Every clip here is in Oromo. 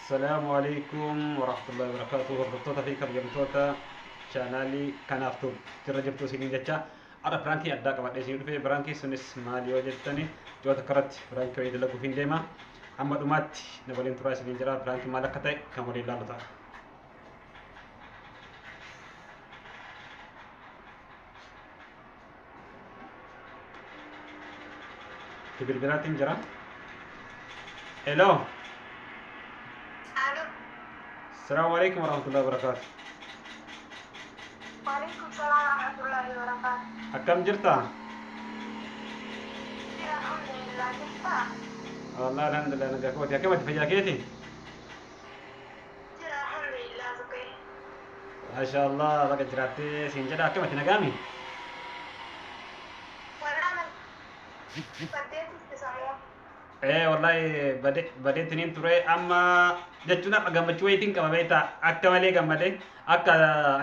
Assalamualaikum warahmatullahi wabarakatuh. Hordoftoota fi kabajamtoota chaanaalii kanaaf jirra jirtu isiniin jecha har'a biraankii addaa qabadhee isin dhufe. Biraankii sunis maali yoo jettani ji'oota karatti biraankii wayii dalaguuf hin deema. Hamma dhumaatti na waliin turaa isiniin jira. Biraankii maal akka ta'e kan waliin ilaallu ta'a. Bilbilaatiin jira. Hello. Assalamualaikum warahmatullahi wabarakatuh. Waalaikumsalam warahmatullahi wabarakatuh. Akkam jirta? Alhamdulillah jirta. Wallah alhamdulillah nagaa kooti. Akkamatti fayyaa keeti? Jira alhamdulillah suke. Masha Allah baga jiraattee siin jedha akkamatti nagaami? Warana baddeetti samoo. Wallahi badeettiniin ture amma jechuun har'a gammachuu wayiitiin qaba beektaa akka malee gammade akka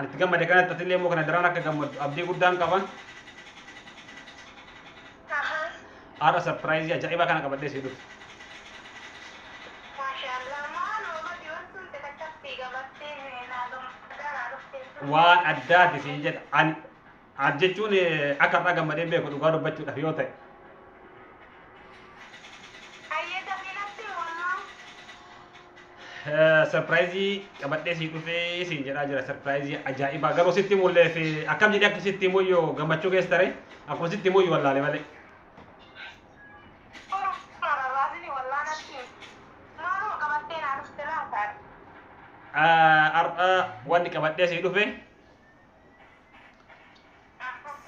ani itti gammade kanatti asillee immoo kana daraan akka gammadu abdii guddaan qaba. Har'a sarpiraayizii ajaa'ibaa kana qabadhee sii dhufe. Maashaallah maaloo hojii wanti hundi takkatti gabattee naa dhuftee. Waan addaati siin jedha ani jechuun akka har'aa gammadee beeku dhugaa dubbachuudhaaf yoo ta'e. Surprise qabadhee sii dhufee siin jedhaa jira. Surprise ajaa'ibaa garuu sitti mul'ee fi akkam jedhee akka sitti muyyoo gammachuu keessa tare akkuma sitti muyyoo wallaale malee. Har'a wanni qabadhee sii dhufe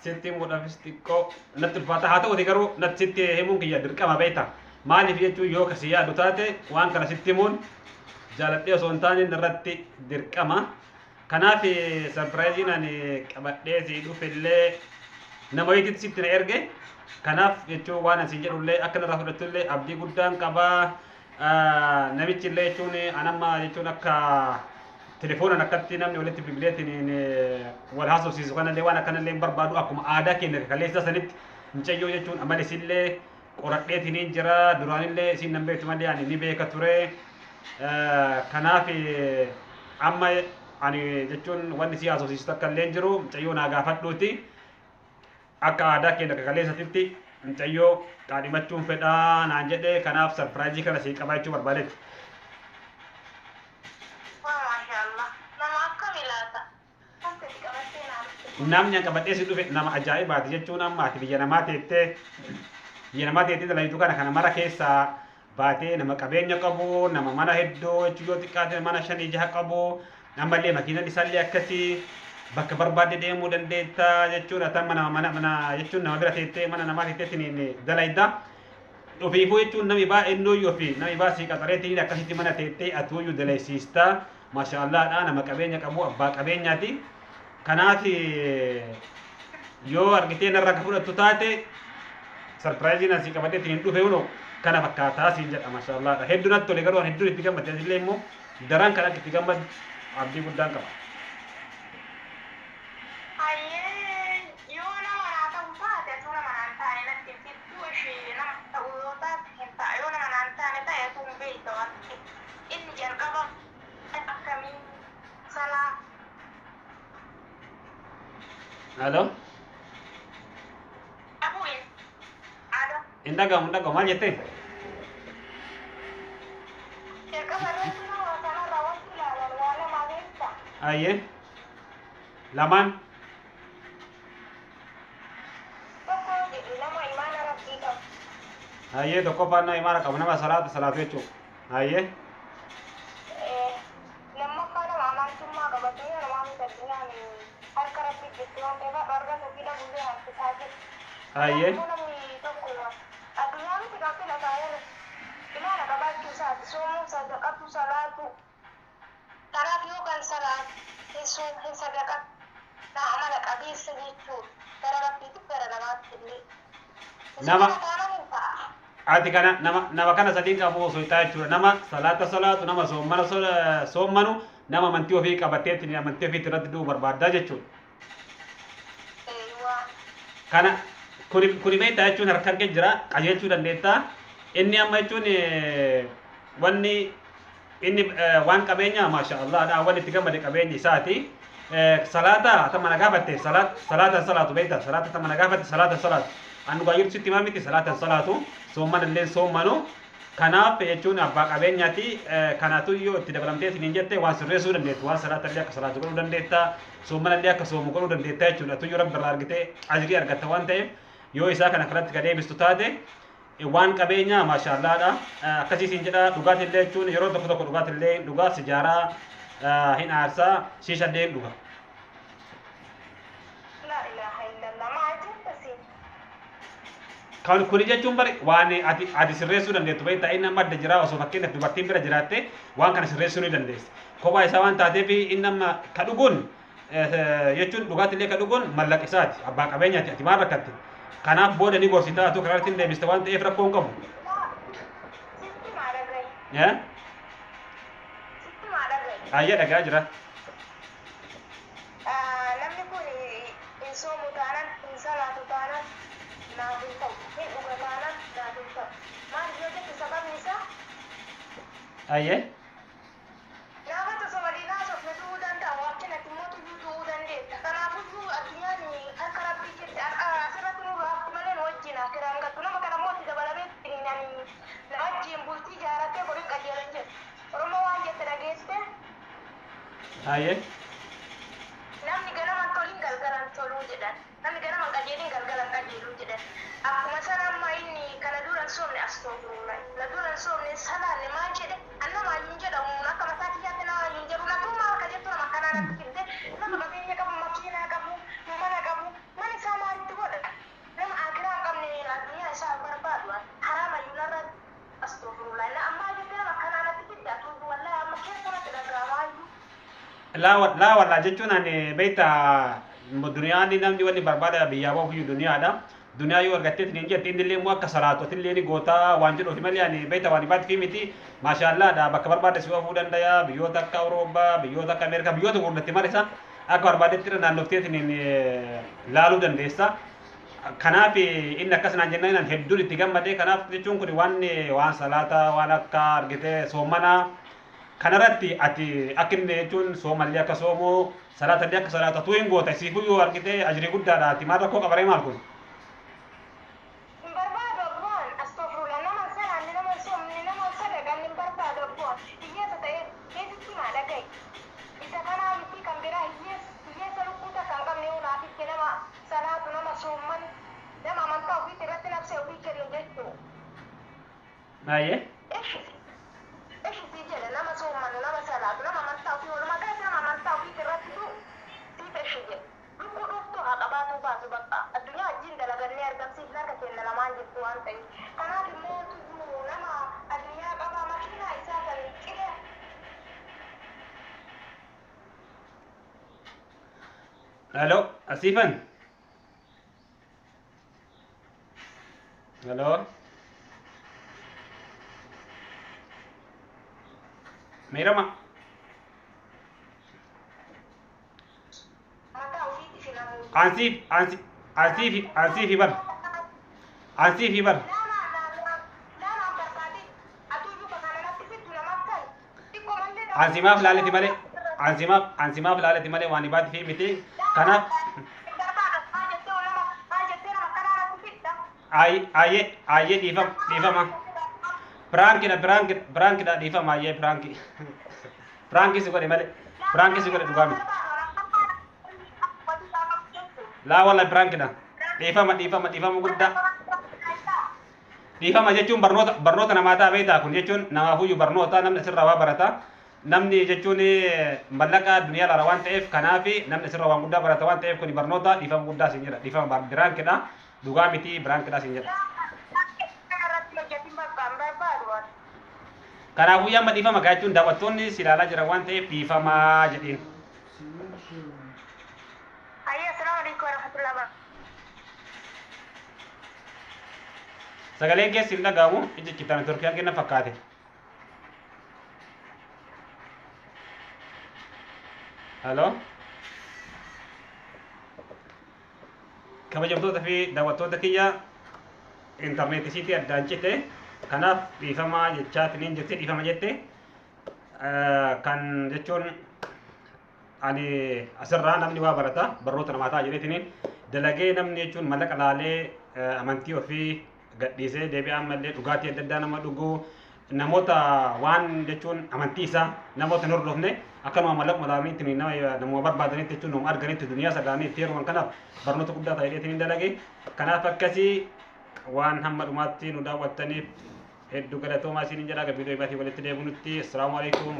sitti muudhaafis xiqqoo natti ulfaata haa ta'uti garuu natti sitti himuun kiyya dirqama beekta. Maaliif jechuun yoo kasii yaadu taate waan kana sitti himuun jaaladhee osoo hin taane irratti dirqama. Kanaaf sarpiraayiziin ani qabadhee sii dhufellee nama wayiitti sitti na erge. Kanaaf jechuun waan asiin jedhullee akka narraa fudhattullee abdii guddaan qabaa. Namichi illee jechuun anamma jechuun akka telefoonan akkatti namni walitti bilbileetiin wal haasofsiisu kanallee waan akkanallee barbaadu akkuma aadaa keenya kaleessa sanitti mucayyoo jechuun amalis illee qoradheetiin jira. Duraanillee isin nan beektu malee ani ni beeka ture. Kanaaf amma ani jechuun wanni si haasofsiisu akka illee jiru mucayyoo naa gaafadhuuti akka aadaa keenya kaleessatitti mucayyoo qaadhimachuun fedhaa naan jedhe. Kanaaf sarpiraayizii kana sii qabaa jechuu barbaadetti. Namni qabadhee si dhufe nama ajaa'ibaati jechuun amma ati biyya namaa teettee dalagitu kana mara keessaa baatee nama qabeenya qabu nama mana hedduu jechuun yoo xiqqaate mana 5-6 qabu ammallee makiinaan isaallee akkasii bakka barbaadde deemuu dandeetta jechuudha. Atamma mana jechuun nama bira teettee mana namaa teetteetiin dalayda ofiifuu jechuun namni baay'ee yoo fi namni baasii qaxareetiin akkasitti mana teettee atuuyyuu dalaysiista. Maashaallaadha nama qabeenya qabu abbaa qabeenyaati. Kanaaf yoo argitee narraa ka fudhattu taate sarpiraayiziin asii qabadheetiin dhufe hunoo kana fakkaataa siin jedha. Maashaallaadha hedduu natti tole garuu hedduun itti gammadde illee immoo daraan kan akka itti gammadu abdii guddaan qaba. Halo? Indagamu maal jettee? Ayyee lamaan ayyee tokkoffaan nama imaana qabu nama salaatu jechuudha. Ayyee ayyee nama ati kana nama kana sadiin qabu osoo itti jechuudha. Nama salaatu nama soommanu nama amantii ofii qabateetiin amantii ofii irratti du'u barbaaddaa jechuudha. Kana kuni beektaa jechuun harka kee jira qajeelchuu dandeettaa. Inni amma jechuun wanni inni waan qabeenya maashaallah dha wal itti gammade qabeenyi isaati salata tamana gaafatte salata salatu beekta salata tamana gaafatte salata salatu anu gaayirtu sitti maamiti salata salatu soomman illee soommanu kanaaf jechuun abbaa qabeenyaati kanaatu yoo itti dabalamtee isin jette waan sirreessuu dandeettu waan salata illee akka salaatu godhuu dandeetta soomman illee akka soomu godhuu dandeetta jechuudha tuyyu rabbi irraa argitee ajrii argatta waan ta'eef yoo isaa kana kanatti gadeebistu taate waan qabeenya maashaallaadha akkasiisin jedha dhugaatii illee jechuun yeroo tokko tokko dhugaatii illee dhugaa sijaaraa hin aarsaa shiisha illee dhuga. La ilaha illallah maal jettasi? Kan kuni jechuun bari waan ati sirreessuu dandeettu beektaa inni amma adda jira osoo fakkeenyaaf dubartiin bira jiraatte waan kana sirreessuu ni dandeessi. Kophaa isaa waan taateef inni amma ka dhuguun jechuun dhugaatii illee ka dhuguun mallaqa isaati abbaa qabeenyaati ati maal rakkatte. Kanaaf booda ni gorsitaa atu kanarratti hin deebiste waan ta'eef rakkoo hin qabu. Sitti maadagay. Yaa? Sitti maadagay. Ayya dhagaa jira. Namni kun hin soomu taanaan hin salaatu taanaan naaf hin ta'u. Hin dhuga taanaan naaf hin ta'u. Maal yoo jette sababni isaa? Ayyee? Gaafa osoo walii naasofne du'uu danda'a. Wakkinatti immoo tuyyuu du'uu dandeessa. Kanaafuu addunyaan harka rabbii jirti. Asirratti nurraa malee nu wajjin akiraan gattu. Nama kana immoo itti dabalamee na wajjin bultii ijaarrattee godhin qajeelan jedhu. Oromoo waan jette dhageesse. Ayyee? Namni ganaman toliin galgalan toluu jedhan. Namni ganaman qajeelin galgalan qajeeluu jedhan. Akkuma sana amma inni kana duran soomne as toluu. Na duran soomne salaanne maal jedhe annama hin jedhamu akka mataa kiyyaatti nama hin jedhu natuu maal akka jettu nama kanaa natti fidde nama qabeenya qabu makiinaa qabu mana qabu mana isaa maalitti godha nama akiraa hin qabne addunyaa isaa barbaadu haraamayyuu narra astoofiruulaa na ammaa jette nama kanaa natti fidde atuutu wallaahi amma keessumatti dhaga'amaayyuu. Laa wallaa jechuun ani beekta duniyaan namni wanni barbaada biyyaa bahu duniyaadha. Duniyaa yoo argattee hin jette inni illee immoo akka salaatu ati illee ni goota waan jedhuufi malee ani beekta waan ibaatti fi miti maashaallaadha bakka barbaade si oofuu danda'a biyyoota akka Awurooppaa biyyoota akka Ameerikaa biyyoota gurguddatti malee isa akka barbaadetti naannofteetiin laaluu dandeessa. Kanaaf inni akkasinaan jennaan hedduun itti gammadee kanaaf jechuun kun waan salaataa waan akka argitee soommanaa kanarratti ati akka inni jechuun soomallee akka soomu salaatallee akka salaatatu hin goota siifuu yoo argitee ajrii guddaadha ati maal rakkoo qabaree maal kun. Aye? Eshi si jedhe nama soomanu nama salaatu nama amantaa ofii walumaa galatti nama amantaa ofii irratti siif eshi jedhe lubbuu dhuftu haa qabaatu baatu bakka addunyaa wajjin dalagannee argamsiifna akka kenna lamaan jirtu waan ta'eef kanaaf immoo tuyyuu nama addunyaa qabaa makiinaa isaa kan qile. Halo, Asifan? Halo? Mirama. Ansif ibar. Ansif ibar. Ansimaaf laaleti malee. Ansimaaf laaleti malee waan ibaati fi miti. Kanaaf. Ayyee dhiifama. Prankida dhiifama ayyee pranki. Pranki si godhe malee. Pranki si godhe dhugaa miti. Laa walla prankida. Dhiifama guddaa. Dhiifama jechuun barnoota namaataa beektaa kun jechuun namaafuyyuu barnoota namni asirraa waa barata. Namni jechuun mallaqa duniyaa laala waan ta'eef kanaaf namni asirraa waan guddaa barata waan ta'eef kun barnoota dhiifama guddaa sin jedha. Dhiifama pirankidha. Dhugaa miti pirankidha sin jedha. Kanaafuu yamma dhiifama gaa jechuun daawwattoonni si ilaalaa jiran waan ta'eef dhiifamaa jedheen. Sagaleen keessi hin dhaga'amu ija citaan Itoophiyaan kenna fakkaate. Halo? Kabajamtoota fi daawwattoota kiyya intarneetii siitii addaan cite kanaaf dhiifamaa jechaatiin jirti dhiifama jette kan jechuun ani asirraa namni waa barata barnoota namaa ta'a jedheetiniin dalagee namni jechuun mallaqa laalee amantii ofii gadhiisee deebi'ee ammallee dhugaatii adda addaa nama dhuguu namoota waan jechuun amantii isaa namoota hin hordofne akkanuma mallaqa laalanii ittiin nama barbaadanitti jechuun nama arganitti duniyaa sagaanii itti heeruman kanaaf barnoota guddaa ta'ee jedheetiniin dalage kanaaf akkasii waan hamma dhumaatti nu daawwattaniif hedduu galatoomaa isiniin jedhaa viidiyoo ibaatii walitti deebinutti assalaamu alaikum